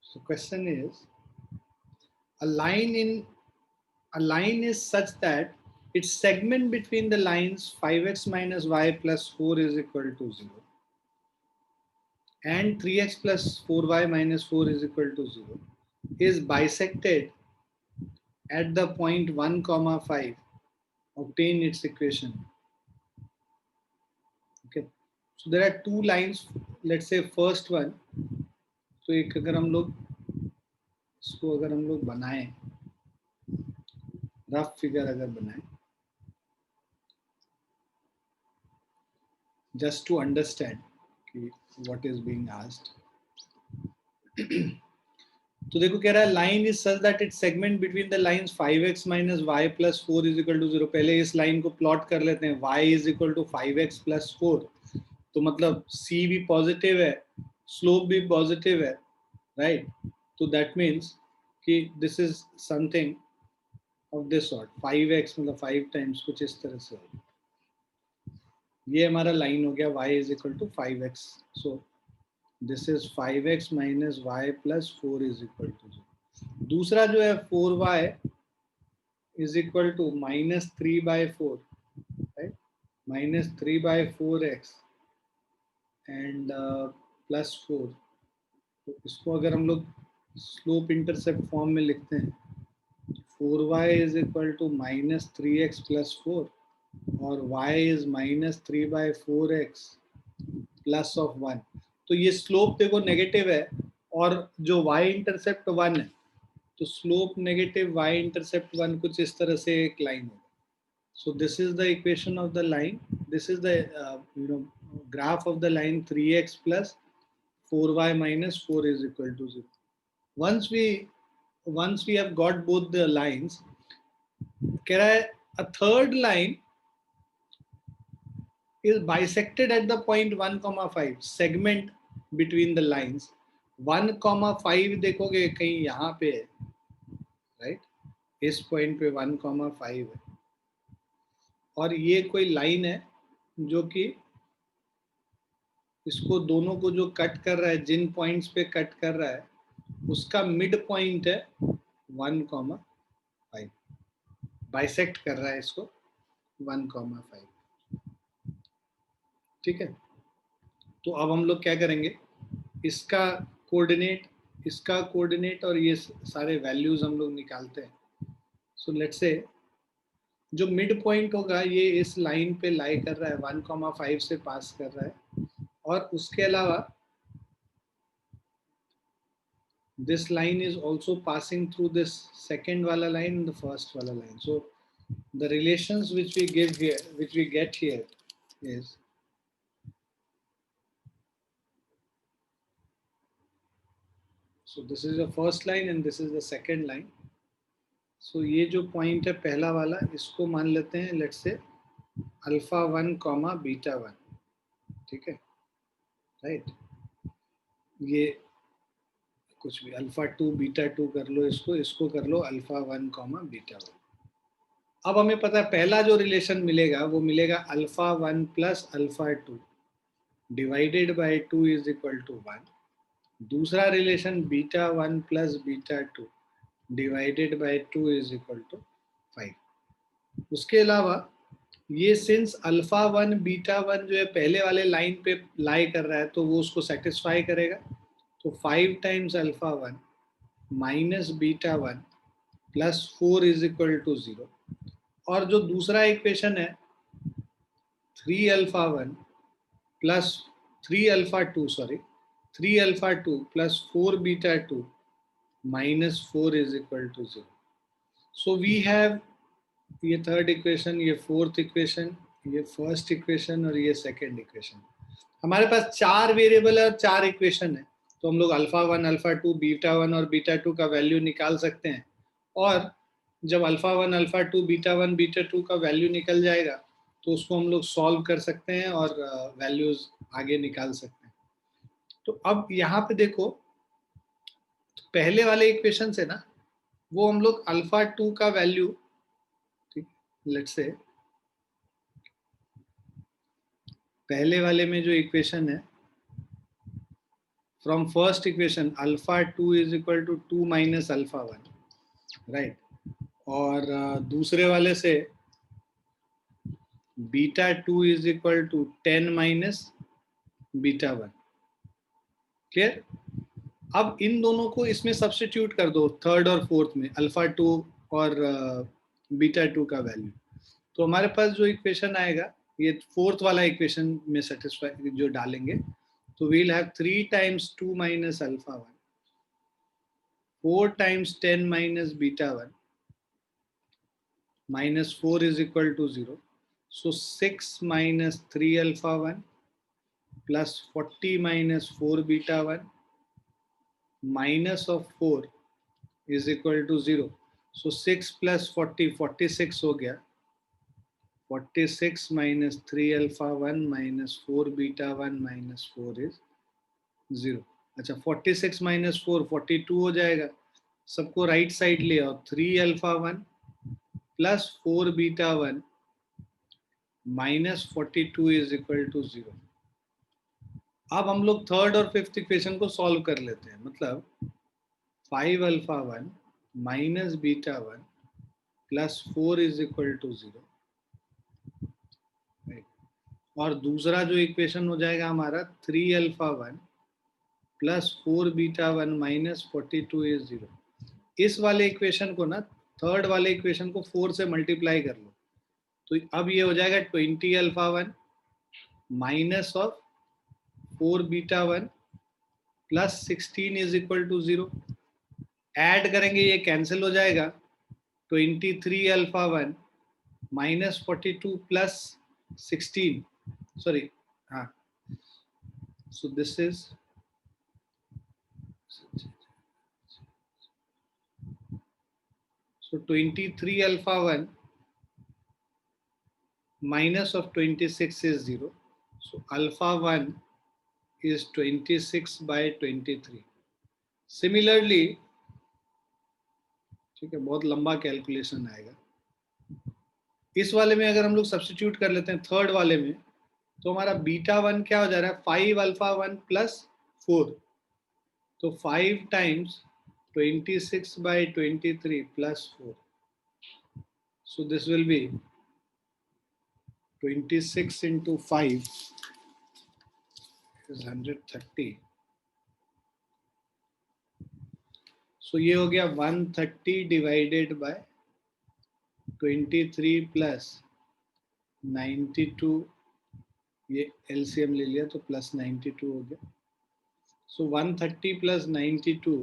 So question is, a line is such that its segment between the lines 5x minus y plus 4 is equal to 0 and 3x plus 4y minus 4 is equal to 0 is bisected at the point 1 comma 5. Obtain its equation. Okay, so there are two lines. Let's say first one, तो एक अगर हम लोग इसको अगर हम लोग बनाएं, रफ फिगर अगर बनाएं, just to understand what is being asked. तो देखो कह रहा है line is such that it segment between the lines 5x minus y plus 4 is equal to 0. पहले इस लाइन को प्लॉट कर लेते हैं. y is equal to 5x plus 4, तो मतलब c भी पॉजिटिव है, स्लोप भी पॉजिटिव है, राइट? तो दैट मीन्स कि this is something of this sort. 5x मतलब 5 टाइम्स कुछ इस तरह से. ये हमारा लाइन हो गया y is equal to 5x. So this is 5x minus y plus 4 is equal to 0. दूसरा जो है 4y is equal to minus 3/4, right? Minus 3/4x and plus 4. तो इसको अगर हम लोग स्लोप इंटरसेप्ट फॉर्म में लिखते हैं, 4y is equal to minus 3x plus 4 और y is minus 3/4x plus of 1. तो ये स्लोप देखो नेगेटिव है और जो y इंटरसेप्ट 1 है, तो स्लोप नेगेटिव y इंटरसेप्ट 1 कुछ इस तरह से एक लाइन है. So this is the equation of the line. This is the graph of the line 3x plus 4y minus 4 is equal to 0. once we have got both the lines, कह रहा है a third line is bisected at the point 1 comma 5. segment between the lines 1 comma 5 देखोगे कहीं यहाँ पे है, right? इस point पे 1 comma 5 है और ये कोई लाइन है जो कि इसको दोनों को जो कट कर रहा है, जिन पॉइंट्स पे कट कर रहा है उसका मिड पॉइंट है 1 comma 5. बाइसेक्ट कर रहा है इसको 1 comma 5. ठीक है, तो अब हम लोग क्या करेंगे, इसका कोऑर्डिनेट और ये सारे वैल्यूज हम लोग निकालते हैं. सो लेट्स से जो मिड पॉइंट होगा ये इस लाइन पे लाई कर रहा है, 1 comma 5 से पास कर रहा है और उसके अलावा this line is also passing through this second wala line and the first wala line. So the relations which we get here is so this is the first line and this is the second line. So ये जो point है पहला वाला, इसको मान लेते हैं let's say alpha 1 comma beta 1. ठीक है, राइट? ये कुछ भी अल्फा 2 बीटा 2 कर लो, इसको कर लो अल्फा 1 कॉमा बीटा 1. अब हमें पता है पहला जो रिलेशन मिलेगा वो मिलेगा alpha 1 plus alpha 2 divided by 2 is equal to 1. दूसरा relation beta 1 plus beta 2 divided by 2 is equal to 5. उसके अलावा ये सिंस अल्फा 1 बीटा 1 जो है पहले वाले लाइन पे लाई कर रहा है तो वो उसको सेटिस्फाई करेगा. तो 5 times alpha 1 minus beta 1 plus 4 is equal to 0. और जो दूसरा इक्वेशन है 3 alpha 1 plus 3 alpha 2 plus 4 beta 2 minus 4 is equal to 0. So we have ये थर्ड इक्वेशन, ये फोर्थ इक्वेशन, ये फर्स्ट इक्वेशन और ये सेकेंड इक्वेशन. हमारे पास 4 वेरिएबल है और 4 इक्वेशन है, तो हम लोग अल्फा 1 अल्फा 2 बीटा 1 और बीटा 2 का वैल्यू निकाल सकते हैं. और जब अल्फा 1 अल्फा 2 बीटा 1 बीटा 2 का वैल्यू निकल जाएगा तो उसको हम लोग सॉल्व कर सकते हैं और वैल्यूज आगे निकाल सकते हैं. तो अब यहाँ पे देखो, तो पहले वाले इक्वेशन से ना वो हम लोग अल्फा 2 का वैल्यू, ठीक, लेट्स से पहले वाले में जो इक्वेशन है from first equation alpha 2 is equal to 2 minus alpha 1, right. और दूसरे वाले से beta 2 is equal to 10 minus beta 1, clear. अब इन दोनों को इसमें सब्स्टिट्यूट कर दो थर्ड और फोर्थ में, अल्फा 2 और बीटा 2 का वैल्यू, तो हमारे पास जो इक्वेशन आएगा ये फोर्थ वाला इक्वेशन में सेटिस्फाई जो डालेंगे, तो we'll have 3 times 2 minus alpha 1, 4 times 10 minus beta 1, minus 4 is equal to 0. So 6 minus 3 alpha 1 plus 40 minus 4 beta 1 minus of 4 is equal to 0. So 6 plus 40, 46 हो गया. 46 minus 3 alpha 1 minus 4 beta 1 minus 4 is 0. अच्छा 46 minus 4 42 हो जाएगा. सबको right side ले आओ. 3 alpha 1 plus 4 beta 1 minus 42 is equal to 0. अब हम लोग थर्ड और फिफ्थ इक्वेशन को सॉल्व कर लेते हैं. मतलब 5 alpha 1 minus beta 1 plus 4 is equal to 0. और दूसरा जो इक्वेशन हो जाएगा हमारा 3 alpha 1 plus 4 beta 1 minus 42 is 0. इस वाले इक्वेशन को ना थर्ड वाले इक्वेशन को 4 से मल्टीप्लाई कर लो, तो अब ये हो जाएगा 20 alpha 1 minus of 4 beta 1 plus 16 is equal to 0. Add करेंगे ये कैंसिल हो जाएगा. 23 अल्फा 1 माइनस 42 प्लस 16, सॉरी हाँ, सो this is so 23 alpha 1 minus of 26 is 0. So alpha 1 is 26 by 23. Similarly, ठीक है, बहुत लंबा कैलकुलेशन आएगा. इस वाले में अगर हम लोग सब्स्टिट्यूट कर लेते हैं थर्ड वाले में, तो हमारा बीटा 1 क्या हो जा रहा है 5 अल्फा 1 प्लस 4. तो 5 times 26 by 23 plus 4. So this will be 26 into 5 is 130. So ये हो गया 130 divided by 23 plus 92. ये LCM ले लिया तो plus 92 हो गया. So 130 plus 92,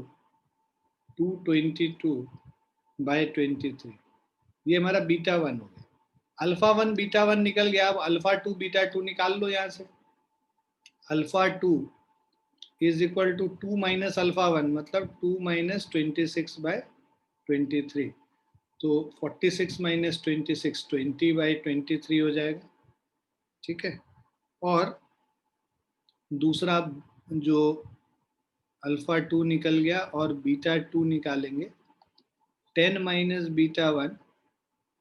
222 by 23. ये हमारा बीटा 1 हो गया. अल्फा 1 बीटा 1 निकल गया. अब अल्फा 2 बीटा 2 निकाल लो यहाँ से. Alpha 2 is equal to 2 minus alpha 1, मतलब 2 माइनस 26 बाय 23. तो 46 माइनस 26 20 बाय 23 हो जाएगा. ठीक है. और दूसरा जो अल्फा 2 निकल गया और बीटा 2 निकालेंगे. 10 माइनस बीटा 1,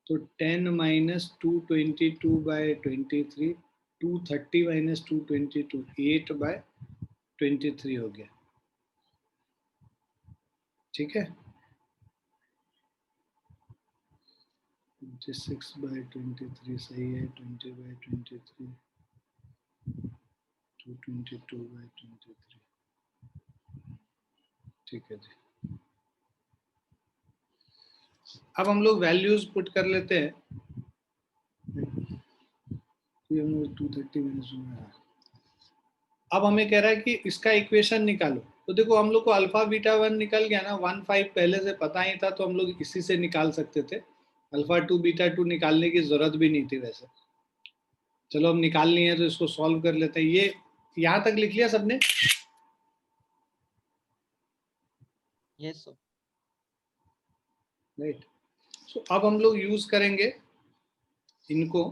तो 10 माइनस 222 बाय 23, 230 माइनस 222 8 बाय 23 हो गया. ठीक है. 26 बाय 23 सही है. 20 बाय 23, 222 बाय 23. ठीक है जी. अब हम लोग वैल्यूज पुट कर लेते हैं. हम 230 माइनस. अब हमें कह रहा है कि इसका इक्वेशन निकालो. तो देखो हम लोग को अल्फा बीटा 1 निकल गया ना. 1 5 पहले से पता ही था, तो हम लोग इसी से निकाल सकते थे. अल्फा 2 बीटा 2 निकालने की जरूरत भी नहीं थी वैसे. चलो हम निकाल लिए हैं तो इसको सॉल्व कर लेते हैं. ये यहाँ तक लिख लिया सबने? Yes sir. राइट. सो अब हम लोग यूज करेंगे इनको.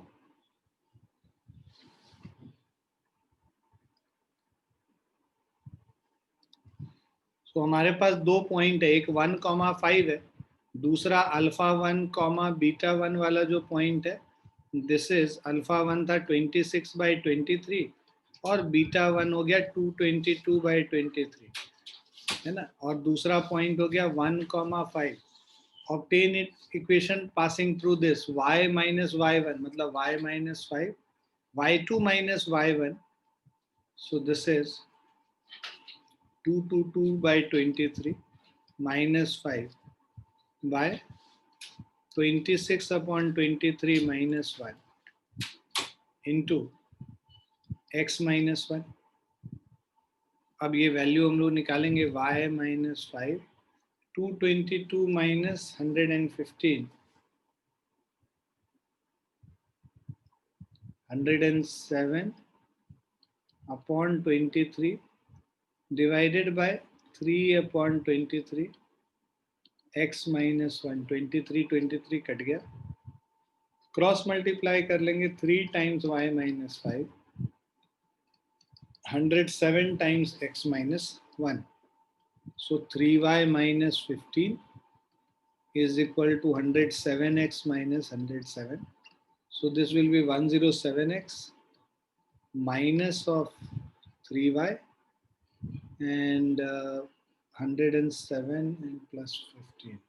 तो हमारे पास दो पॉइंट है. एक 1,5 है, दूसरा अल्फा 1 कॉमा बीटा 1 वाला जो पॉइंट है, दिस इज अल्फा 1 था 26 बाय 23 और बीटा 1 हो गया 222/23, है ना। और दूसरा पॉइंट हो गया 1,5. Obtain it equation passing through this y minus y1 मतलब y minus 5, y2 minus y1. So this is 222/23 minus 5 by 26/23 minus 1 into x minus 1. अब ये वैल्यू हम लोग निकालेंगे y minus 5, 222 minus 115, 107/23 divided by 3/23 x minus 1. 23 cut गया, cross multiply कर लेंगे 3 times y minus 5, 107 times x minus 1. So 3y minus 15 is equal to 107x minus 107. So this will be 107x minus of 3y and 107 and plus 15.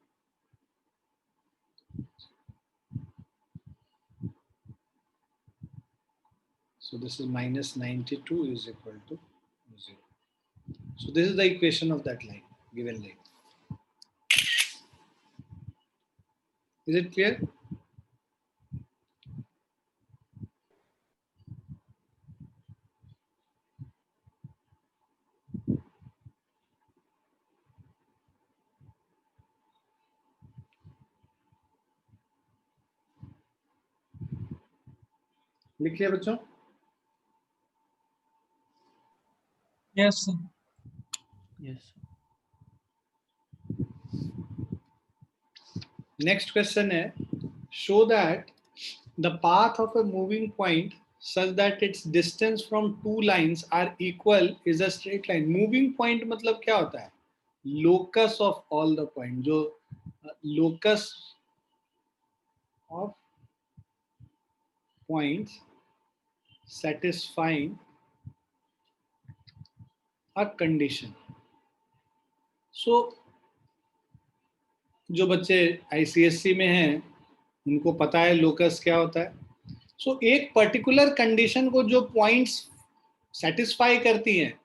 So this is minus 92 is equal to 0. So this is the equation of that line, given line. Is it clear? लिखिए बच्चों. Yes, sir. Yes, sir. Next question है, show that the path of a moving point such that its distance from two lines are equal is a straight line. Moving point मतलब क्या होता है? Locus of all the point. जो locus of points satisfying a condition. So जो बच्चे ICSE में हैं उनको पता है लोकस क्या होता है. सो एक पर्टिकुलर कंडीशन को जो पॉइंट्स सेटिस्फाई करती हैं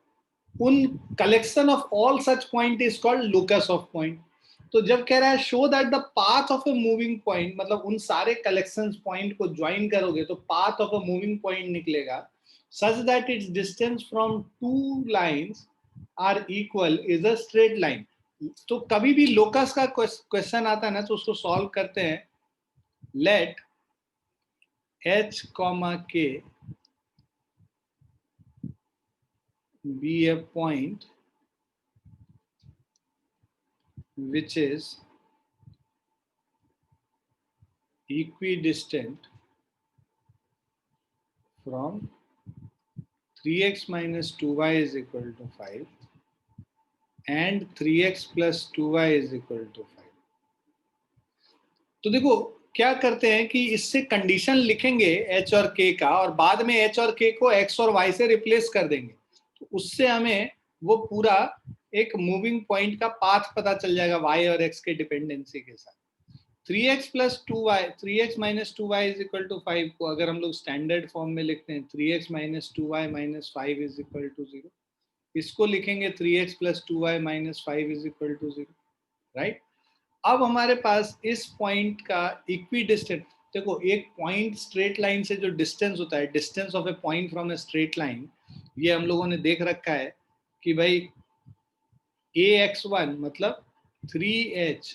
उन collection of all such point is called locus of point. तो जब कह रहा है show that the path of a moving point मतलब उन सारे कलेक्शन पॉइंट को ज्वाइन करोगे तो path of a moving point निकलेगा such that its distance from two lines are equal is a straight line. तो कभी भी लोकस का क्वेश्चन आता है ना तो उसको सॉल्व करते हैं. Let h, k be a point which is equidistant from 3x minus 2y is equal to 5 and 3x plus 2y is equal to 5. तो देखो क्या करते हैं कि इससे कंडीशन लिखेंगे h और k का और बाद में h और k को x और y से रिप्लेस कर देंगे. तो उससे हमें वो पूरा एक मूविंग पॉइंट का पाथ पता चल जाएगा y और x के डिपेंडेंसी के साथ. 3x plus 2y 3x minus 2y is equal to 5 को अगर हम लोग स्टैंडर्ड फॉर्म में लिखते हैं 3x minus 2y minus 5 is equal to 0. इसको लिखेंगे 3x plus 2y minus 5 is equal to 0. Right. अब हमारे पास इस पॉइंट का इक्विडिस्टेंट. देखो एक पॉइंट स्ट्रेट लाइन से जो डिस्टेंस होता है distance of a point from a straight line ये हम लोगों ने देख रखा है कि भाई ax1 मतलब 3h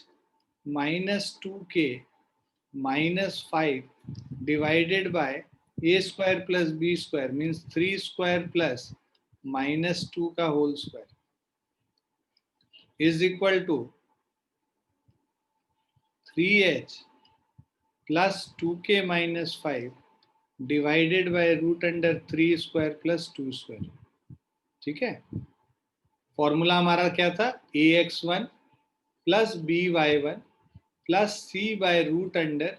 minus 2k minus 5 divided by a square plus b square means 3 square plus minus 2 का whole square is equal to 3h plus 2k minus 5 divided by root under 3 square plus 2 square. ठीक है. Formula हमारा क्या था ax1 plus by1 plus c by root under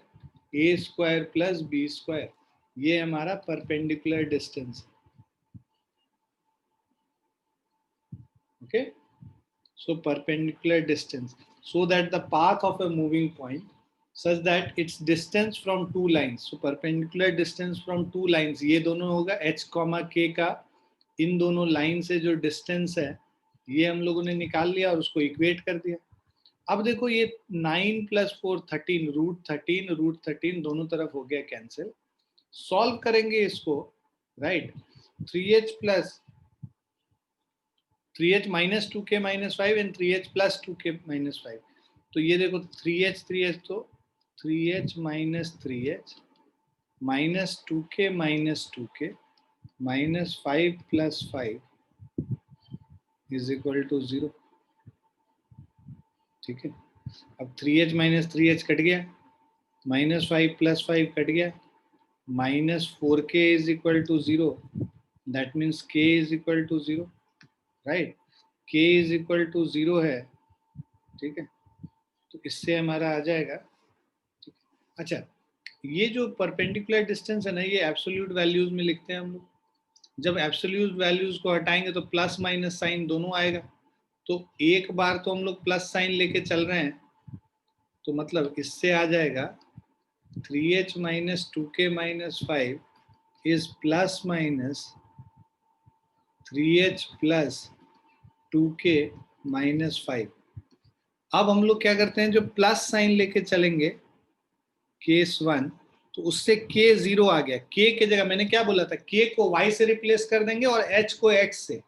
a square plus b square. ये हमारा perpendicular distance है. Okay, so perpendicular distance, so that the path of a moving point such that its distance from two lines, so perpendicular distance from two lines, ये दोनों होगा h, k का, इन दोनों line से जो डिस्टेंस है ये हम लोगों ने निकाल लिया और उसको इक्वेट कर दिया। अब देखो ये 9 + 4 13, √13 दोनों तरफ हो गया कैंसिल। सॉल्व करेंगे इसको, right, 3h + 3h - 2k - 5 and 3h + 2k - 5, तो ये देखो 3h 3h, तो 3h - 3h -2k - 2k -5 + 5 = 0। ठीक है, अब 3h - 3h कट गया, -5 + 5 कट गया, -4k = 0, that means k = 0, right, k = 0 है। ठीक है, तो इससे हमारा आ जाएगा। अच्छा, ये जो परपेंडिकुलर डिस्टेंस है ना, ये एब्सोल्यूट वैल्यूज में लिखते हैं हम लोग। जब एब्सोल्यूट वैल्यूज को हटाएंगे तो प्लस माइनस साइन दोनों आएगा, तो एक बार तो हम लोग प्लस साइन लेके चल रहे हैं, तो मतलब इससे आ जाएगा 3h - 2k - 5 is plus minus 3h + 2k - 5। अब हम लोग क्या करते हैं, जो प्लस साइन लेके चलेंगे केस 1, तो उससे k 0 आ गया। k की जगह मैंने क्या बोला था, k को y से रिप्लेस कर देंगे और h को x से,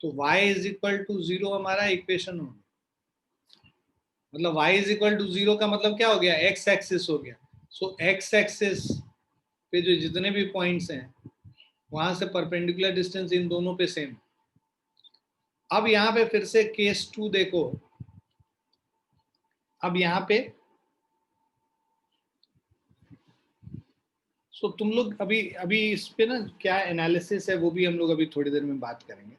तो y = 0 हमारा इक्वेशन हो गया। मतलब y = 0 का मतलब क्या हो गया, x एक्सिस हो गया। सो x एक्सिस पे जो जितने भी पॉइंट्स हैं वहां से परपेंडिकुलर डिस्टेंस इन दोनों पे सेम। अब यहाँ पे फिर से केस 2 देखो, अब यहाँ पे सो तुम लोग अभी अभी इस पे ना क्या एनालिसिस है वो भी हम लोग अभी थोड़ी देर में बात करेंगे।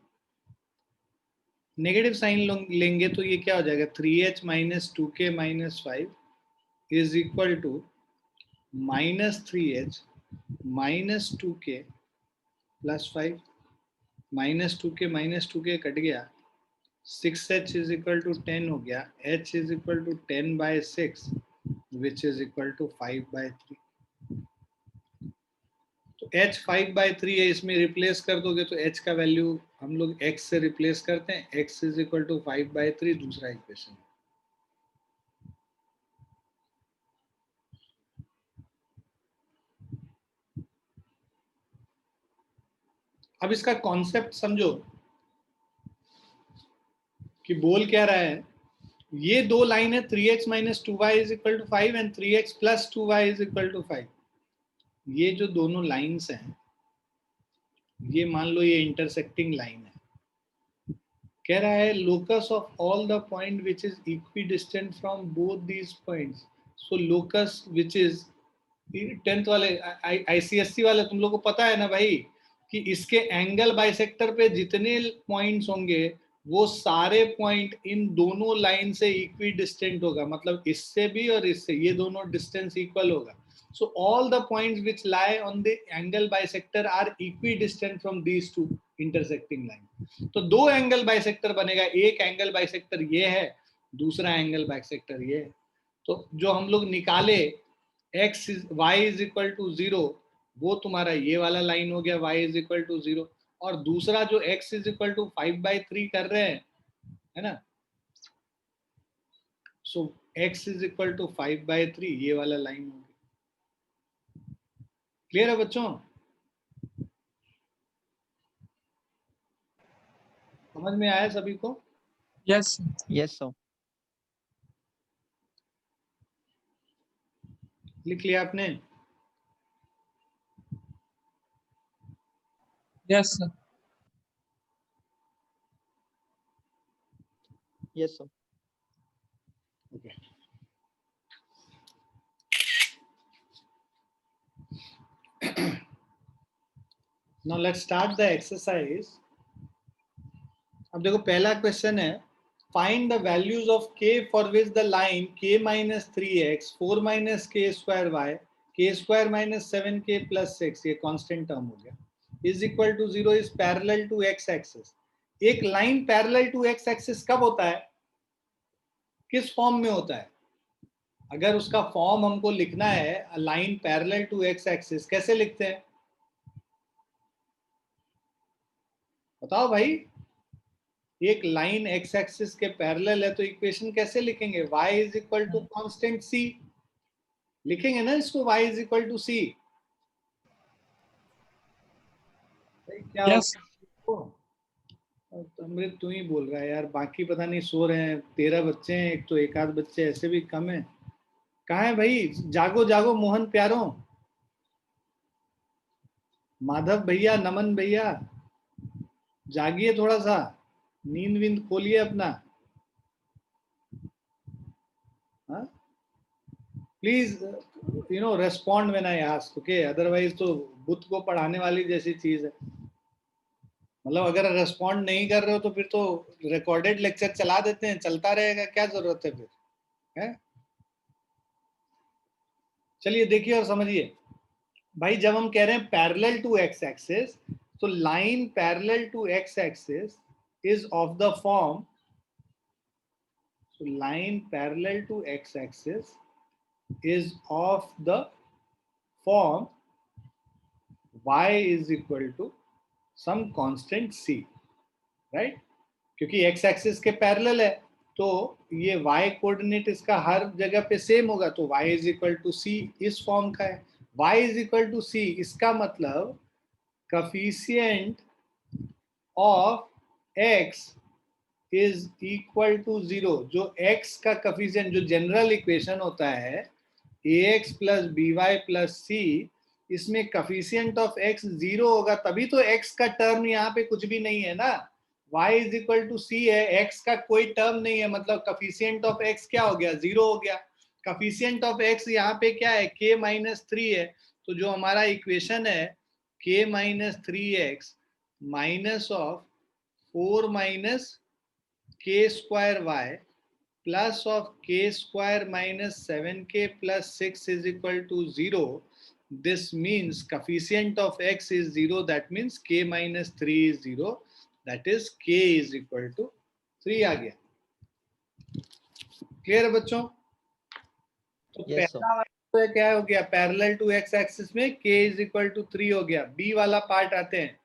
नेगेटिव साइन लेंगे तो ये क्या हो जाएगा, 3h - 2k - 5 = -3h - 2k + 5, -2k - 2k cut गया, 6h = 10 हो गया, h = 10/6 which is equal to 5/3। तो h 5/3 है, इसमें रिप्लेस कर दोगे तो h का वैल्यू हम लोग x से रिप्लेस करते हैं, x = 5/3, दूसरा इक्वेशन। अब इसका कॉन्सेप्ट समझो कि बोल क्या रहा है। ये दो लाइन है, 3x - 2y = 5 and 3x + 2y = 5। ये जो दोनों लाइंस हैं, ये मान लो ये इंटरसेक्टिंग लाइन है। कह रहा है locus of all the point which is equidistant from both these points. So locus which is 10th वाले ICSC वाले तुम लोग को पता है ना भाई, कि इसके एंगल बाइसेक्टर पे जितने पॉइंट्स होंगे वो सारे पॉइंट इन दोनों लाइन से इक्वी डिस्टेंट होगा, मतलब इससे भी और इससे, ये दोनों डिस्टेंस इक्वल होगा। So all the points which lie on the angle bisector are equidistant from these two intersecting line. तो दो एंगल बाइसेक्टर बनेगा, एक एंगल बाइसेक्टर ये है, दूसरा एंगल बाइसेक्टर ये है। तो जो हम लोग निकाले y = 0, वो तुम्हारा ये वाला लाइन हो गया, y = 0, और दूसरा जो x = 5/3 कर रहे हैं, है ना, सो x = 5/3 ये वाला लाइन हो गया। क्लियर है बच्चों, समझ में आया सभी को? Yes. Yes, sir. लिख लिया आपने? Yes, sir. Yes, sir. Okay. Now let's start the exercise. अब देखो पहला क्वेश्चन है, find the values of k for which the line k - 3x 4 - k² y k² - 7k + 6, ये कांस्टेंट टर्म हो गया, is equal to 0 is parallel to x axis एक line parallel to x axis कब होता है, किस form में होता है? अगर उसका फॉर्म हमको लिखना है line parallel to x axis, कैसे लिखते हैं बताओ भाई? एक लाइन एक्स एक्सिस के पैरेलल है तो इक्वेशन कैसे लिखेंगे? y is equal to constant c लिखेंगे ना इसको, y is equal to c। क्या Yes. अमृत तू ही बोल रहा है यार, बाकी पता नहीं सो रहे हैं। 13 बच्चे हैं, एक तो एक आध बच्चे ऐसे भी कम है। कहाँ है भाई? जागो जागो मोहन प्यारों, माधव भैया, नमन भैया, जागिए थोड़ा सा, नींद विंद खोलिए अपना। Please respond when I ask, okay? Otherwise तो बुत को पढ़ाने वाली जैसी चीज है। मतलब अगर रेस्पॉन्ड नहीं कर रहे हो तो फिर तो रिकॉर्डेड लेक्चर चला देते हैं, चलता रहेगा, क्या जरूरत है फिर, है? चलिए देखिए और समझिए भाई, जब हम कह रहे हैं पैरेलल टू एक्स एक्सिस, तो line parallel to x axis is of the form, so line parallel to x axis is of the form y is equal to some constant c, right? क्योंकि x axis के parallel है तो ये y coordinate इसका हर जगह पे same होगा, तो y is equal to c इस फॉर्म का है। y is equal to c इसका मतलब coefficient of x is equal to 0। जो x का coefficient, जो जनरल इक्वेशन होता है ax plus B Y plus c, इसमें कफिशियंट ऑफ x 0 होगा, तभी तो x का टर्म यहाँ पे कुछ भी नहीं है ना। y इज इक्वल टू सी है, x का कोई टर्म नहीं है, मतलब कफिशियंट ऑफ x क्या हो गया? 0 हो गया। कफिशियंट ऑफ x यहाँ पे क्या है? k माइनस 3 है। तो जो हमारा इक्वेशन है k minus 3x minus of 4 minus k square y plus of k square minus 7k plus 6 is equal to 0. This means coefficient of x is 0. That means k minus 3 is 0. That is k is equal to 3 आ गया। Clear है बच्चों? तो Yes, sir. पहला वाला तो क्या हो गया? पैरेलल टू एक्स एक्सिस में k इज इक्वल टू 3 हो गया। बी वाला पार्ट आते हैं,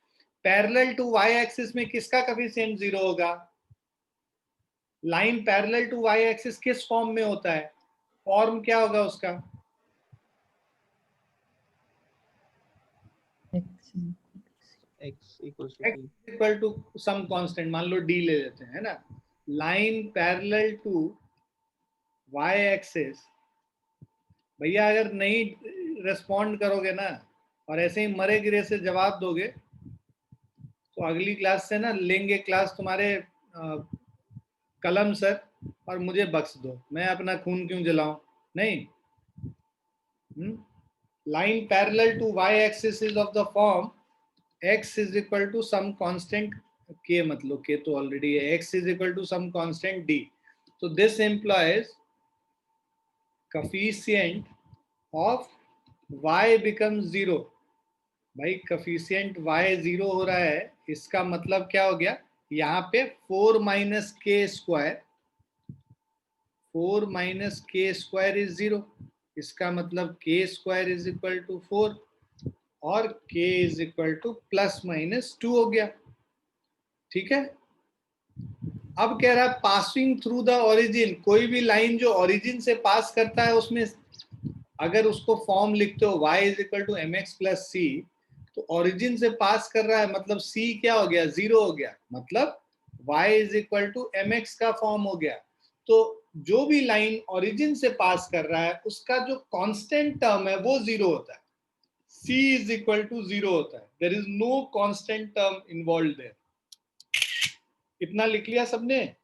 पैरेलल टू y एक्सिस में किसका कोएफिशिएंट 0 होगा? Line parallel to y axis किस फॉर्म में होता है? फॉर्म क्या होगा उसका? X equals to x T. Equal to some constant, मान लो d ले लेते हैं, है ना? Line parallel to y axis, भैया अगर नहीं रेस्पॉन्ड करोगे ना और ऐसे ही मरे गिरे से जवाब दोगे तो अगली क्लास से ना लेंगे क्लास तुम्हारे कलम सर, और मुझे बख्श दो, मैं अपना खून क्यों जलाऊं? नहीं। Line parallel to y axis is of the form x is equal to some constant k, मतलब k तो ऑलरेडी है, x is equal to some constant d. So this implies coefficient of y becomes 0. भाई coefficient y 0 हो रहा है, इसका मतलब क्या हो गया? यहाँ पे 4 माइनस के स्क्वायर, 4 माइनस के स्क्वायर इज 0। इसका मतलब के स्क्वायर इज इक्वल टू 4 और k is equal to plus minus 2 हो गया। ठीक है? अब कह रहा है पासिंग थ्रू द ओरिजिन, कोई भी लाइन जो ओरिजिन से पास करता है उसमें अगर उसको फॉर्म लिखते हो y is equal to M x plus c, तो ओरिजिन से पास कर रहा है मतलब c क्या हो गया? 0 हो गया, मतलब y is equal to M x का फॉर्म हो गया। तो जो भी लाइन ओरिजिन से पास कर रहा है उसका जो कांस्टेंट टर्म है वो 0 होता है, c इज इक्वल टू 0 होता है। There is no constant term involve there. इतना लिख लिया सबने?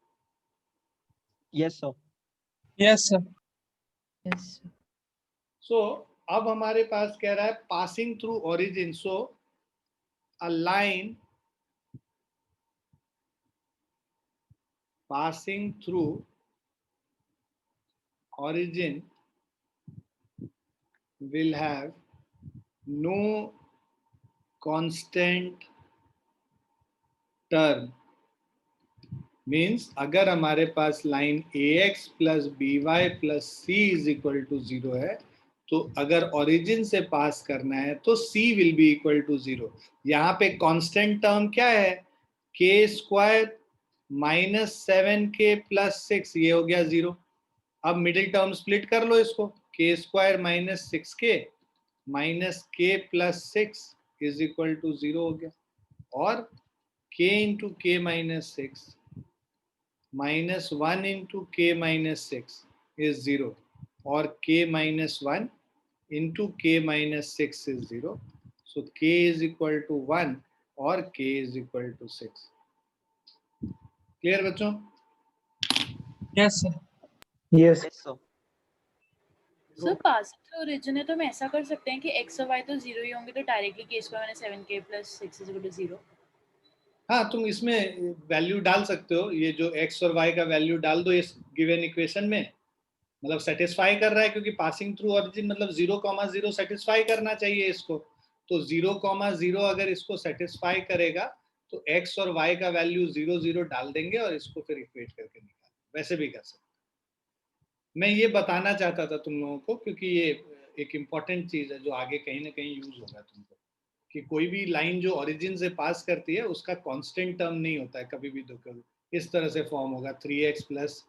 Yes, sir. Yes, sir. Yes, sir. सो अब हमारे पास कह रहा है passing through origin, so a line passing through origin will have no constant term means अगर हमारे पास line ax plus B Y plus C is equal to 0 है, तो अगर ओरिजिन से पास करना है तो c will be equal to 0। यहाँ पे कांस्टेंट टर्म क्या है, के स्क्वायर माइनस 7k प्लस 6, ये हो गया 0। अब मिडिल टर्म स्प्लिट कर लो इसको, k square minus 6k minus k plus 6 is equal to 0 हो गया, और k into k minus 6 minus 1 into k minus 6 is 0, और k minus 1 into k minus 6 is 0। So k is equal to 1 और k is equal to 6। Clear बच्चों? Yes sir. Yes sir. Sir passing through origin है तो हम ऐसा कर सकते हैं कि x और y तो 0 ही होंगे, तो directly k square minus 7k plus 6 is equal to 0। हाँ, तुम इसमें वैल्यू डाल सकते हो, ये जो x और y का वैल्यू डाल दो इस गिवन इक्वेशन में, मतलब सेटिस्फाई कर रहा है, क्योंकि पासिंग थ्रू ओरिजिन मतलब 0,0 सेटिस्फाई करना चाहिए इसको। तो 0,0 अगर इसको सेटिस्फाई करेगा तो x और y का वैल्यू 0 0 डाल देंगे और इसको फिर इक्वेट करके निकाल, वैसे भी कर सकते। मैं ये बताना चाहता था तुम लोगों को, क्योंकि ये एक इम्पॉर्टेंट चीज है जो आगे कहीं ना कहीं यूज होगा तुमको, कि कोई भी लाइन जो ओरिजिन से पास करती है उसका कांस्टेंट टर्म नहीं होता है कभी भी। तो इस तरह से फॉर्म होगा 3x plus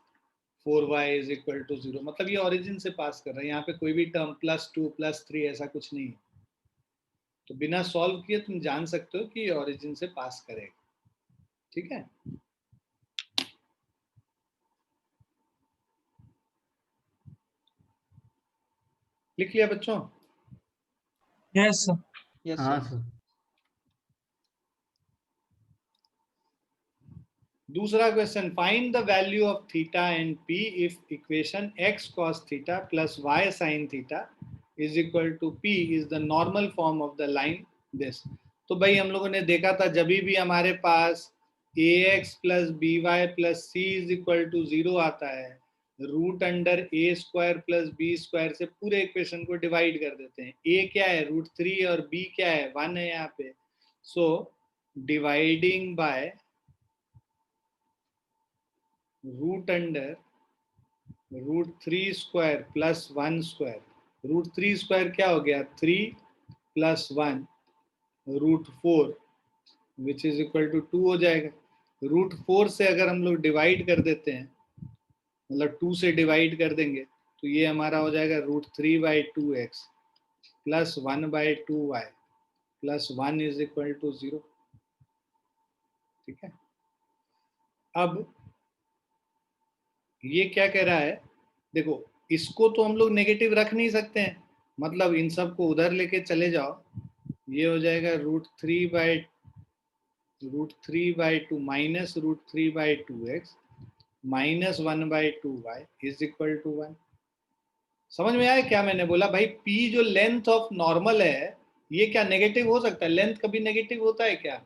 4y is equal to 0, मतलब ये ओरिजिन से पास कर रहा है, यहाँ पे कोई भी टर्म +2 +3 ऐसा कुछ नहीं है। तो बिना सॉल्व किए तुम जान सकते हो कि ये ओरिजिन से पास करेगा। ठीक है, लिख लिया बच्चों? Yes sir. यस हाँ सर। सर। दूसरा question, find the value of theta and P if equation x cos theta plus y sin theta is equal to p is the normal form of the line this. तो भाई हम लोगों ने देखा था जब भी हमारे पास ax plus B Y plus C is equal to 0 आता है, रूट अंडर ए स्क्वायर प्लस बी स्क्वायर से पूरे इक्वेशन को डिवाइड कर देते हैं। a क्या है, √3, और b क्या है, 1 है यहाँ पे। So dividing by root under √3 square plus 1 square, √3 square क्या हो गया, 3 plus 1 √4 which is equal to 2 हो जाएगा। √4 से अगर हम लोग डिवाइड कर देते हैं, मतलब 2 से डिवाइड कर देंगे, तो ये हमारा हो जाएगा √3/2x plus 1/2y plus 1 is equal to 0। ठीक है, अब ये क्या कह रहा है, देखो इसको तो हम लोग नेगेटिव रख नहीं सकते हैं, मतलब इन सबको उधर लेके चले जाओ, ये हो जाएगा √3/2 minus √3/2x minus 1/2y is equal to 1। समझ में आया क्या मैंने बोला भाई? p जो लेंथ ऑफ नॉर्मल है, ये क्या नेगेटिव हो सकता है? लेंथ कभी नेगेटिव होता है क्या?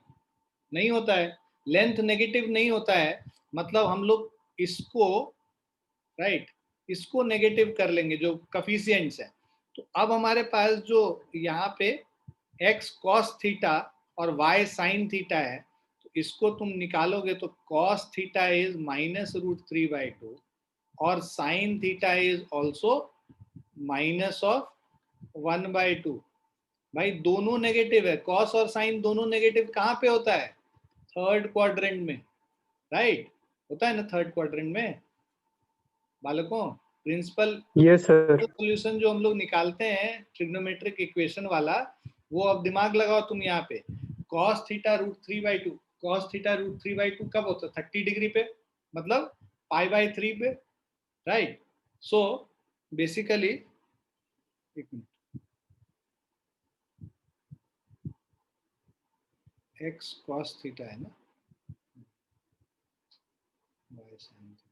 नहीं होता है, लेंथ नेगेटिव नहीं होता है। मतलब हम लोग इसको राइट, इसको नेगेटिव कर लेंगे जो कफिशिएंट्स है। तो अब हमारे पास जो यहाँ पे x cos थीटा और y sin थीटा है, तो इसको तुम निकालोगे तो cos थीटा इज माइनस √3/2 और sin theta is also minus of 1/2। भाई दोनों नेगेटिव है, cos और sin दोनों नेगेटिव। कहाँ पे होता है? थर्ड क्वाड्रेंट में, राइट? होता है ना थर्ड क्वाड्रेंट में बालकों। Principal yes sir. सॉल्यूशन जो हम लोग निकालते हैं ट्रिग्नोमेट्रिक इक्वेशन वाला, वो अब दिमाग लगाओ तुम यहाँ पे। cos थीटा √3/2, cos थीटा √3/2 कब होता है? 30 डिग्री पे, मतलब π/3 पे, राइट? सो बेसिकली, एक मिनट, x cos थीटा है ना, y sin थीटा।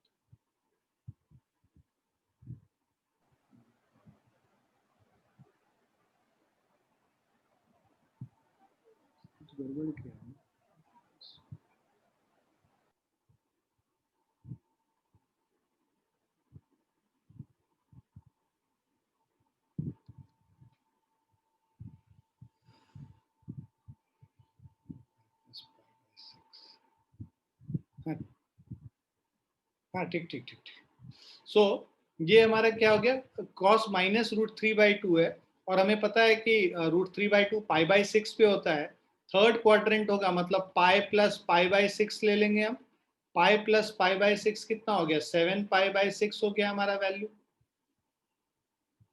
गड़बड़ क्या है? हाँ, हाँ ठीक ठीक ठीक ठीक। सो ये हमारा क्या हो गया, कॉस माइनस √3/2 है, और हमें पता है कि √3/2 π/6 पे होता है। थर्ड क्वाड्रेंट होगा, मतलब पाई प्लस π/6 ले लेंगे हम। पाई प्लस π/6 कितना हो गया, 7 π/6 हो गया हमारा वैल्यू।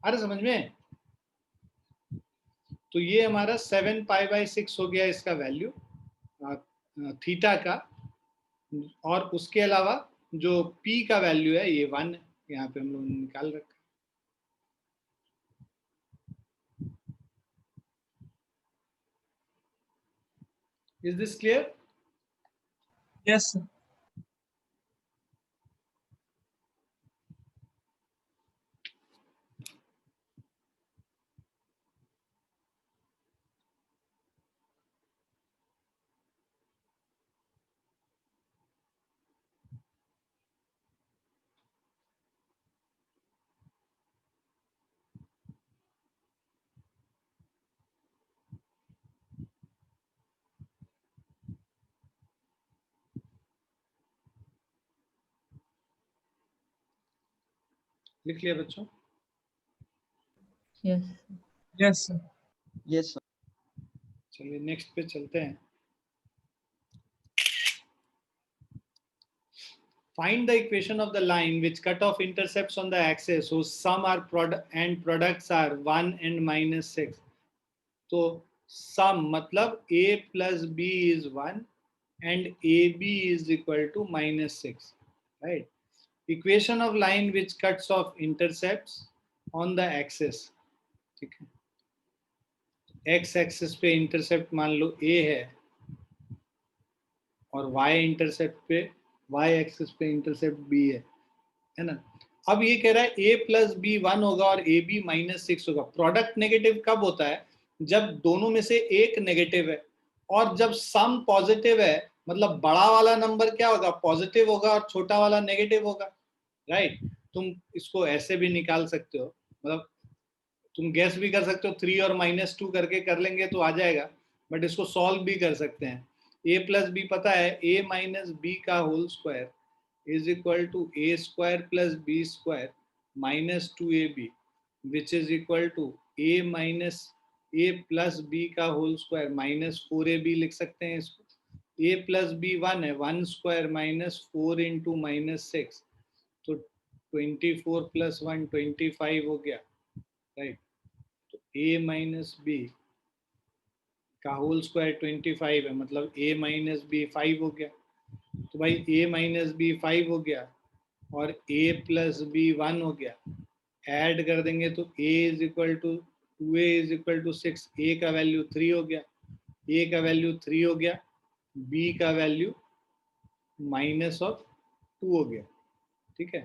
अरे समझ में, तो ये हमारा 7 π/6 हो गया इसका वैल्यू थीटा का। और उसके अलावा जो p का वैल्यू है ये 1 है, यहाँ पे हम लोग ने निकाल रखा। Is this clear? Yes, sir. लिख लिया बच्चों? Yes. Yes, sir. Yes, sir. चलिए नेक्स्ट पे चलते हैं। Find the equation of the line which cut off intercepts on the axis whose sum are and products are 1 and -6. तो sum मतलब a plus b is 1 and ab is equal to -6, right? Equation of line which cuts off intercepts on the axis, ठीक है। x axis पे intercept मान लो a है, और y intercept पे y axis पे इंटरसेप्ट b है ना। अब ये कह रहा है a प्लस बी 1 होगा और ए बी -6 होगा। प्रोडक्ट नेगेटिव कब होता है, जब दोनों में से एक नेगेटिव है, और जब सम पॉजिटिव है, मतलब बड़ा वाला नंबर क्या होगा, पॉजिटिव होगा, और छोटा वाला नेगेटिव होगा, राइट। तुम इसको ऐसे भी निकाल सकते हो, मतलब तुम गैस भी कर सकते हो, 3 और -2 करके कर लेंगे तो आ जाएगा, बट इसको सॉल्व भी कर सकते हैं। a प्लस बी पता है, a माइनस बी का whole square is equal to a square plus b square minus 2ab, which is equal to a minus a plus b का होल स्क्वायर minus 4ab लिख सकते हैं इसको। a plus b 1 है, 1 square minus 4 into -6, तो 24 plus 1 25 हो गया, right. तो a minus b का होल स्क्वायर 25 है, मतलब a minus b 5 हो गया। तो भाई a माइनस बी 5 हो गया और a प्लस बी 1 हो गया। ऐड कर देंगे तो a is equal to 2a is equal to 6, a का वैल्यू 3 हो गया, a का वैल्यू 3 हो गया, b का वैल्यू -2 हो गया, ठीक है।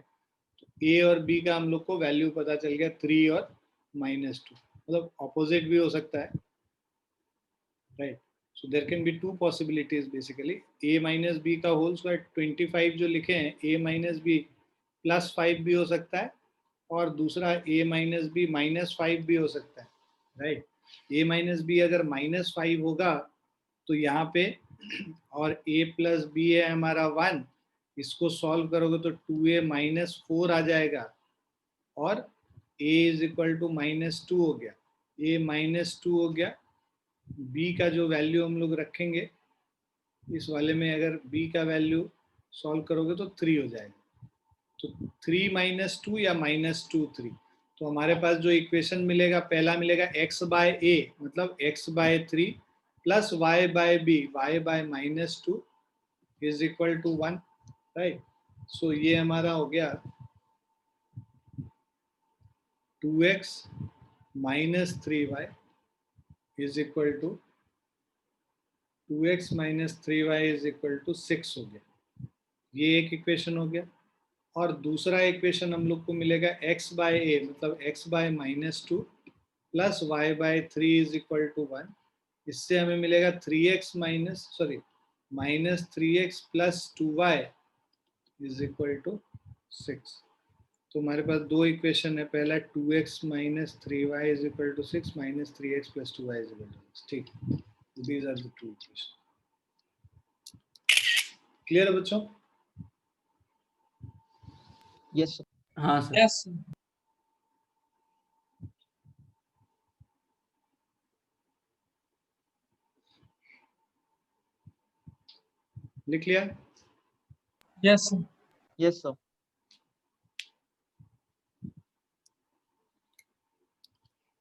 तो a और b का हम लोग को वैल्यू पता चल गया, 3 और -2, मतलब ऑपोजिट भी हो सकता है, right. So there can be two possibilities basically. A minus b का होल स्क्वायर 25 जो लिखे हैं, a minus b प्लस 5 भी हो सकता है, और दूसरा a minus b -5 भी हो सकता है, राइट। a minus b अगर -5 होगा तो यहाँ पे, और a plus b है हमारा 1, इसको सॉल्व करोगे तो 2a -4 आ जाएगा, और a इज इक्वल टू -2 हो गया, a -2 हो गया। b का जो वैल्यू हम लोग रखेंगे इस वाले में, अगर b का वैल्यू सॉल्व करोगे तो 3 हो जाएगा। तो 3 -2 या -2 3, तो हमारे पास जो इक्वेशन मिलेगा, पहला मिलेगा x बाय a मतलब x/3 plus y/b y/-2 is equal to 1, right. So ये हमारा हो गया 2x minus 3y is equal to 2x minus 3y is equal to 6 हो गया। ये एक इक्वेशन हो गया। और दूसरा इक्वेशन हम लोग को मिलेगा x/a मतलब x/-2 plus y/3 is equal to 1। इससे हमें मिलेगा 3x minus 3x plus 2y is equal to 6। तो हमारे पास दो इक्वेशन है, पहला 2x minus 3y is equal to 6 minus 3x plus 2y is equal to 6, ठीक। These are the two equations. Clear बच्चों? Yes, sir. हाँ सर. Yes, sir. लिख लिया? Yes, sir. Yes, sir.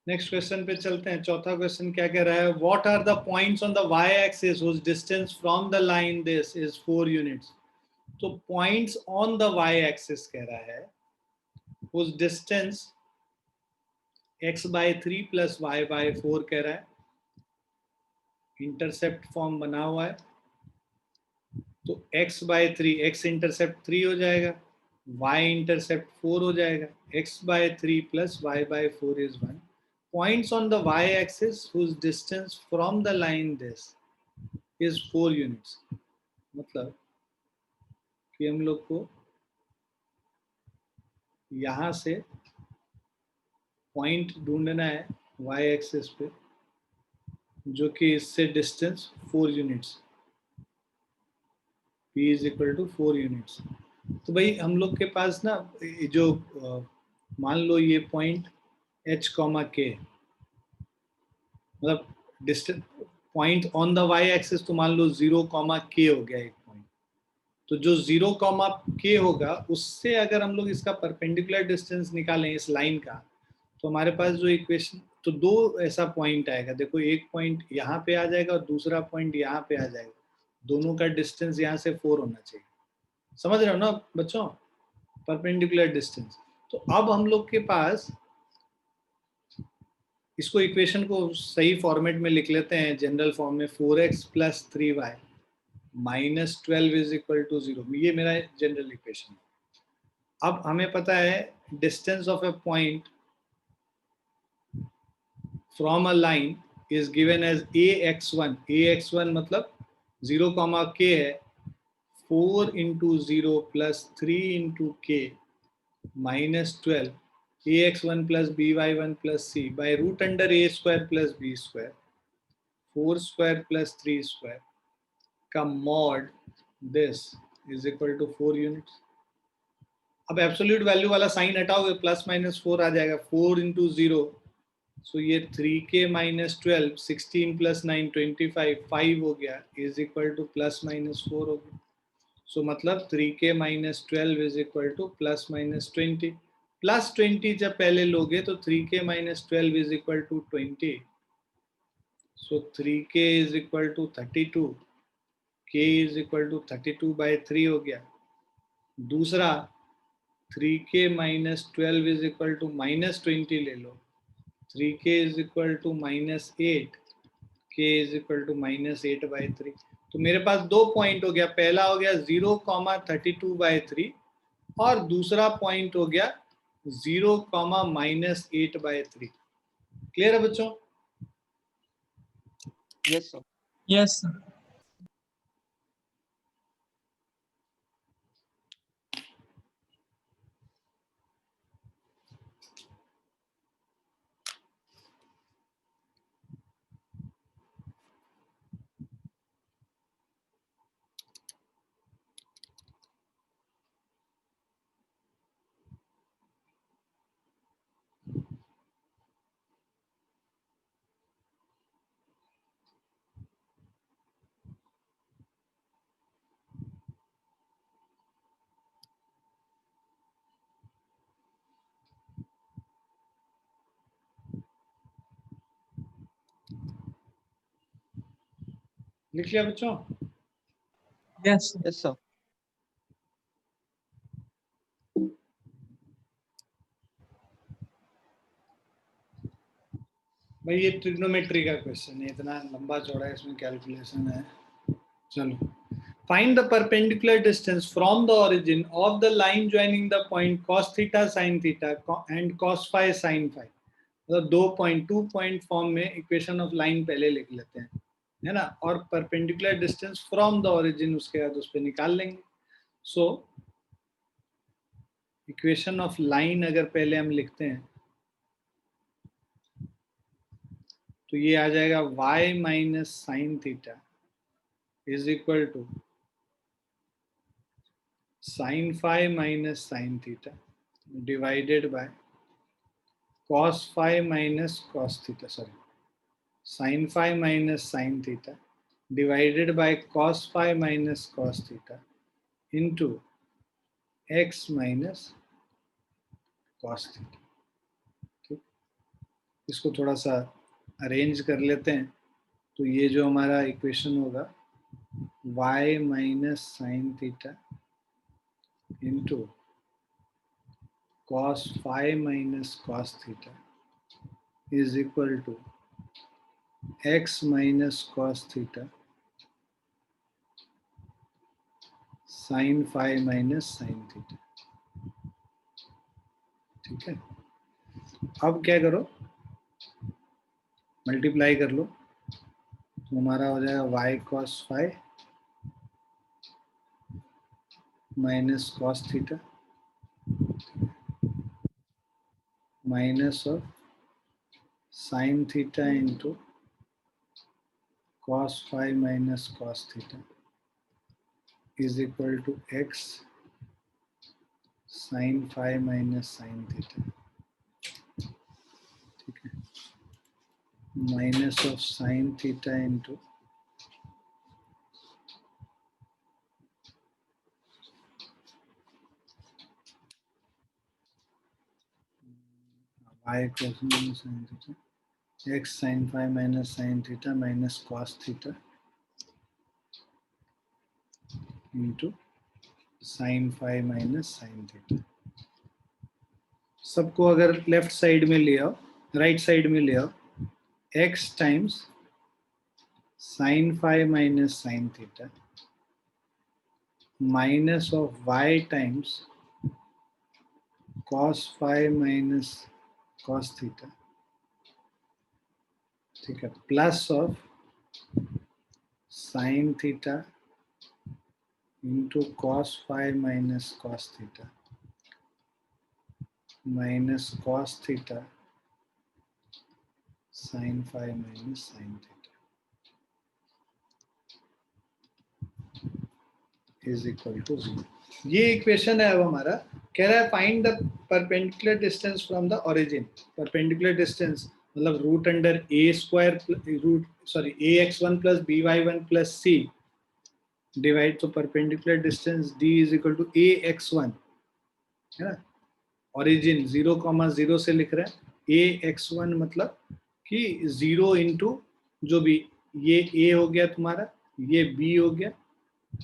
Next question पे चलते हैं. चौथा क्वेश्चन क्या कह रहा है? What are the points on the Y axis whose distance from the line this is 4 units. तो points on the Y axis कह रहा है whose distance x/3 plus y/4 कह रहा है. इंटरसेप्ट फॉर्म बना हुआ है तो x/3, x इंटरसेप्ट 3 हो जाएगा, y इंटरसेप्ट 4 हो जाएगा. x/3 plus y/4 is 1. Points on the y-axis whose distance from the line this is 4 units. मतलब कि हम लोग को यहाँ से पॉइंट ढूंढना है y-axis पे जो कि इससे distance 4 units. p is equal to 4 units. तो भाई हम लोग के पास ना जो मान लो ये पॉइंट h, k मतलब distance point on the Y axis तो मान लो 0, k हो गया एक पॉइंट. तो जो 0, k होगा उससे अगर हम लोग इसका परपेंडिकुलर डिस्टेंस निकालें इस लाइन का तो हमारे पास जो इक्वेशन तो दो ऐसा पॉइंट आएगा. देखो एक पॉइंट यहाँ पे आ जाएगा और दूसरा पॉइंट यहाँ पे आ जाएगा. दोनों का डिस्टेंस यहाँ से 4 होना चाहिए. समझ रहे हो ना बच्चों? Perpendicular distance. तो अब हम लोग के पास इसको इक्वेशन को सही फॉर्मेट में लिख लेते हैं जनरल फॉर्म में. 4x plus 3y minus 12 is equal to 0. ये मेरा जनरल इक्वेशन है. अब हमें पता है distance of a point from a line is given as ax1. ax1 मतलब 0, k है. 4 into 0 plus 3 into k minus 12 ax1 plus by1 plus c by root under a square plus b square 4 square plus 3 square का mod this is equal to 4 units. अब absolute value वाला sign हटाओगे plus minus 4 आ जाएगा. 4 into 0 सो ये 3k minus 12 16 plus 9 25 5 हो गया is equal to plus minus 4 हो गया. So मतलब 3k minus 12 is equal to plus minus 20. Plus 20 जब पहले लोगे तो 3k minus 12 is equal to 20. So 3k is equal to 32. k is equal to 32 by 3 हो गया. दूसरा 3k minus 12 is equal to minus 20 ले लो. 3k is equal to minus 8. k is equal to minus 8 by 3. तो मेरे पास दो point हो गया. पहला हो गया 0, 32 बाई 3 और दूसरा पॉइंट हो गया 0, माइनस 8 बाई 3. क्लियर है बच्चों? Yes, sir. Yes, sir. लिख लिया बच्चों? Yes, sir. Yes, sir. भाई ये ट्रिग्नोमेट्री का क्वेश्चन है. इतना लंबा चौड़ा है इसमें कैलकुलेशन है. चलो. Find the perpendicular distance from the origin of the line joining the point cos theta sin theta and cos phi sin phi. मतलब 2 पॉइंट फॉर्म में इक्वेशन ऑफ लाइन पहले लिख लेते हैं है ना. और perpendicular distance from the origin उसके बाद उस पर निकाल लेंगे. सो इक्वेशन ऑफ लाइन अगर पहले हम लिखते हैं तो ये आ जाएगा y minus sine theta is equal to sin phi minus sin theta divided by cos phi minus cos theta, sorry, sin phi minus sin theta divided by cos phi minus cos theta into x minus cos theta. ठीक, इसको थोड़ा सा arrange कर लेते हैं, तो ये जो हमारा इक्वेशन होगा y minus sine theta into cos phi minus cos theta is equal to x minus cos theta sin phi minus sin theta. ठीक है, अब क्या करो, मल्टीप्लाई कर लो, तो हमारा हो जाएगा y cos phi minus cos theta minus of sin theta into cos phi minus cos theta is equal to x sin phi minus sin theta. ठीक है, minus of sin theta into y cos minus sin theta x sin phi minus sin theta minus cos theta into sin phi minus sin theta. सबको अगर left side में ले आओ, right side में ले आओ, x times sin phi minus sin theta minus of y times cos phi minus cos theta, ठीक है, plus of sin theta into cos phi minus cos theta minus cos theta sin phi minus sin theta is equal to 0. ये equation है अब हमारा, कह रहा है find the perpendicular distance from the origin. Perpendicular distance मतलब root under ए square root sorry ax1 plus by1 plus c divide, तो perpendicular distance d is equal to ax1 है ना, ओरिजिन 0,0 से लिख रहे हैं, ax1 मतलब कि 0 इंटू जो भी, ये a हो गया तुम्हारा, ये b हो गया,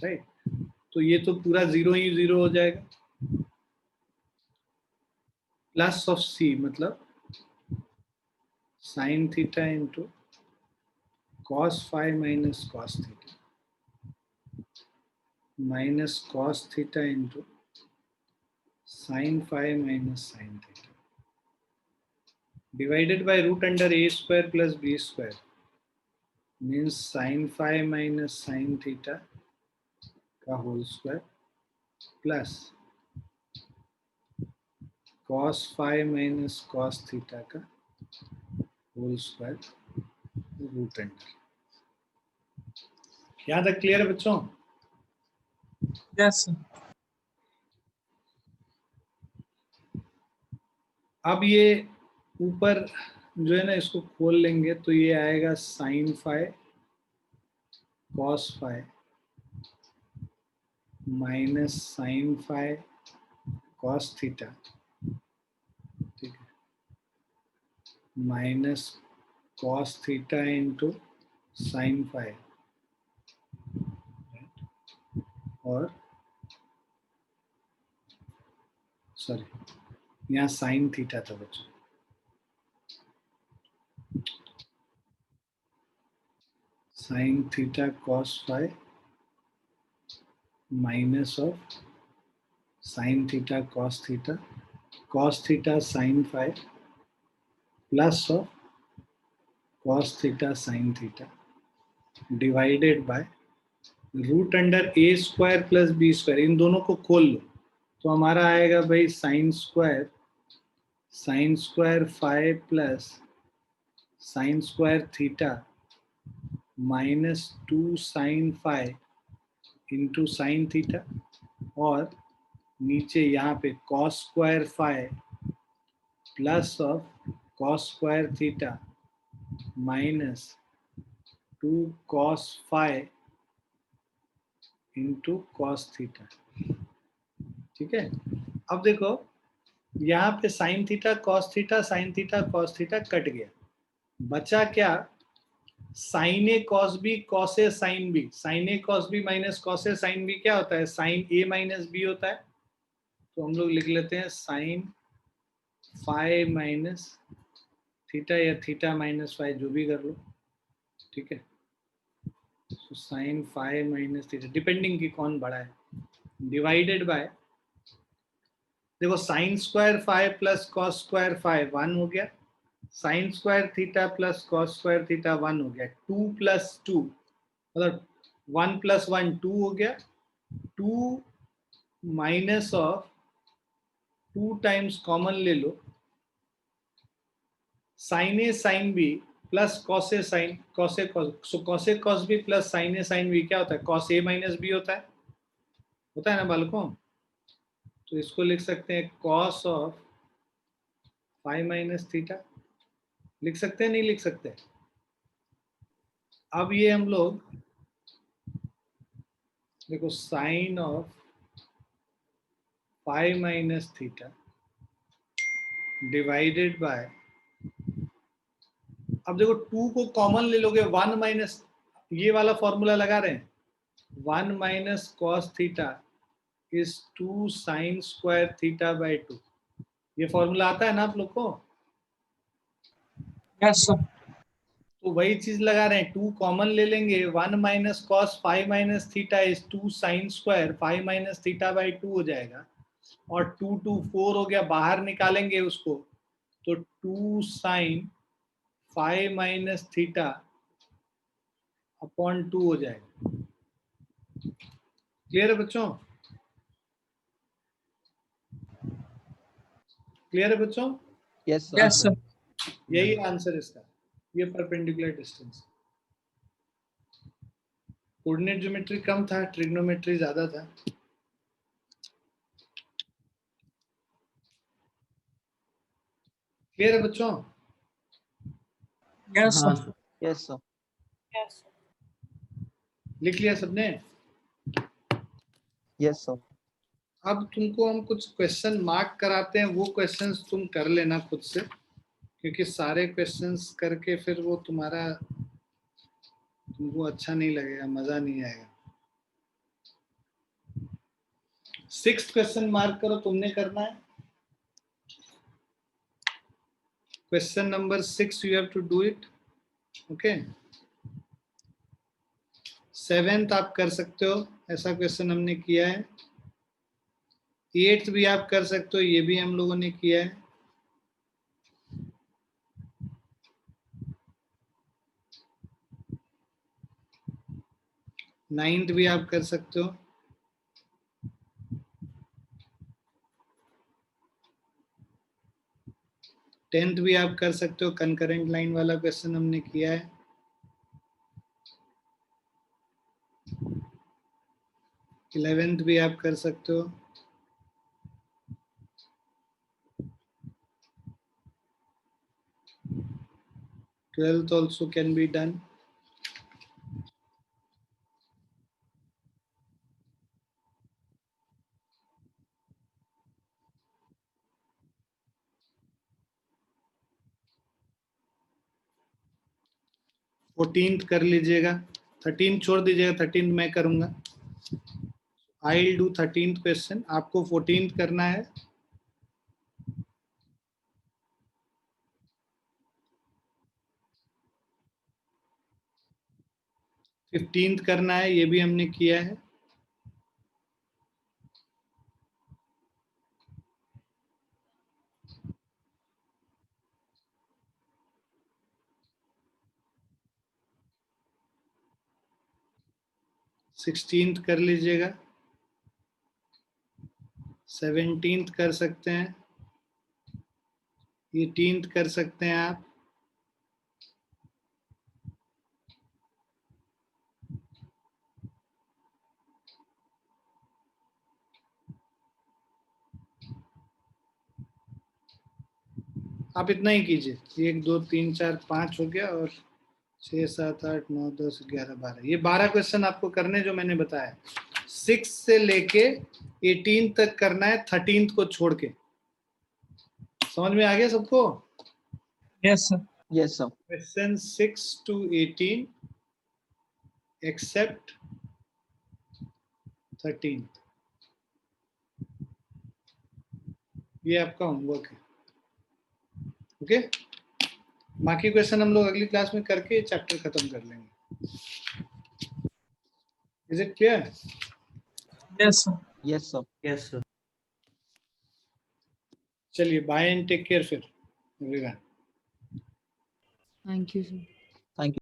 राइट, तो ये तो पूरा 0 ही 0 हो जाएगा, प्लस ऑफ c मतलब sin theta into cos phi minus cos theta minus cos theta into sin phi minus sin theta divided by root under a square plus b square means sin phi minus sin theta का whole square plus cos phi minus cos theta का whole square root under. यहाँ तक clear है बच्चों? Yes, sir. अब ये ऊपर जो है ना, इसको खोल लेंगे तो ये आएगा sin phi cos phi minus sin phi cos theta, ठीक है, minus cos theta into sin phi, और सॉरी यहाँ sin थीटा था बच्चों, sin theta cos phi minus of sin theta cos theta sin phi plus of cos theta sin theta divided by root under a square plus b square, इन दोनों को खोल लो तो हमारा आएगा भाई sin square phi plus sin square theta minus 2 sin phi into sin theta और नीचे यहाँ पे cos square phi plus of cos square theta minus 2 cos phi into cos theta. ठीक है, अब देखो यहाँ पे sine theta cos theta sine theta cos theta cut गया, बचा क्या, sine A cos B cos A sine B. Sine A cos B minus cos A sine B क्या होता है, साइन ए माइनस बी होता है। तो हम लोग लिख लेते हैं साइन फाई माइनस थीटा या थीटा माइनस फाई, जो भी कर लो। ठीक है, तो sine phi minus theta, depending की कौन बड़ा है, डिवाइडेड बाय, देखो sine square phi plus cos square phi 1 हो गया, sine square theta plus cos square theta 1 हो गया, 2 प्लस 2 मतलब 1 प्लस 1 2 हो गया, 2 माइनस ऑफ 2 टाइम्स कॉमन ले लो, sign A sine B plus cos A sine cos A cos, so cos A cos B plus sign A sine B क्या होता है, cos A minus B होता है ना बालकों। तो इसको लिख सकते हैं cos of phi minus theta, लिख सकते हैं नहीं लिख सकते। अब ये हम लोग देखो sine of phi minus theta divided by, अब देखो 2 को कॉमन ले लोगे, 1 माइनस, ये वाला फॉर्मूला लगा रहे हैं, 1 minus cos theta is 2 sine square theta by 2, ये फॉर्मूला आता है ना आप लोग को। Yes, sir. तो वही चीज लगा रहे हैं, 2 कॉमन ले लेंगे, 1 minus cos phi minus theta is 2 sine square phi minus theta by 2 हो जाएगा, और 2 2 4 हो गया, बाहर निकालेंगे उसको तो 2 sine phi minus theta upon 2 हो जाएगा। क्लियर है बच्चों, क्लियर है बच्चों, Yes, sir. Yes, sir. यही आंसर इसका, ये परपेंडिकुलर डिस्टेंस। कोऑर्डिनेट ज्योमेट्री कम था, ट्रिग्नोमेट्री ज्यादा था। क्लियर है बच्चों, Yes, हाँ sir. Yes, sir. Yes. लिख लिया सबने। Yes, sir. अब तुमको हम कुछ क्वेश्चन मार्क कराते हैं, वो क्वेश्चंस तुम कर लेना खुद से, क्योंकि सारे क्वेश्चंस करके फिर वो तुम्हारा, तुमको अच्छा नहीं लगेगा, मजा नहीं आएगा। 6th क्वेश्चन मार्क करो, तुमने करना है। Question number 6 you have to do it, okay. 7th आप कर सकते हो, ऐसा क्वेश्चन हमने किया है। 8th भी आप कर सकते हो, ये भी हम लोगों ने किया है। 9th भी आप कर सकते हो। 10th भी आप कर सकते हो, कंकरेंट लाइन वाला क्वेश्चन हमने किया है। 11th भी आप कर सकते हो। 12th also can be done. Fourteenth कर लीजिएगा, 13th छोड़ दीजिएगा, 13th मैं करूंगा। I will do 13th question, आपको 14th करना है। फिफ्टींथ करना है, ये भी हमने किया है। सिक्सटींथ कर लीजिएगा। 17th कर सकते हैं। 18th कर सकते हैं आप। आप इतना ही कीजिए, 1 2 3 4 5 हो गया, और 6 7 8 9 10 11 12, ये 12 क्वेश्चन आपको करने जो मैंने बताया। 6 से लेके 18 तक करना है, 13th को छोड़ के। समझ में आ गया सबको? Yes, sir. Yes, sir. Question 6 to 18 except 13th, ये आपका होमवर्क है। ओके, बाकी क्वेश्चन हम लोग अगली क्लास में करके चैप्टर खत्म कर लेंगे। Is it clear? Yes, sir. Yes, sir. Yes, sir. चलिए, बाय एंड टेक केयर फिर एवरीवन। Thank you, sir.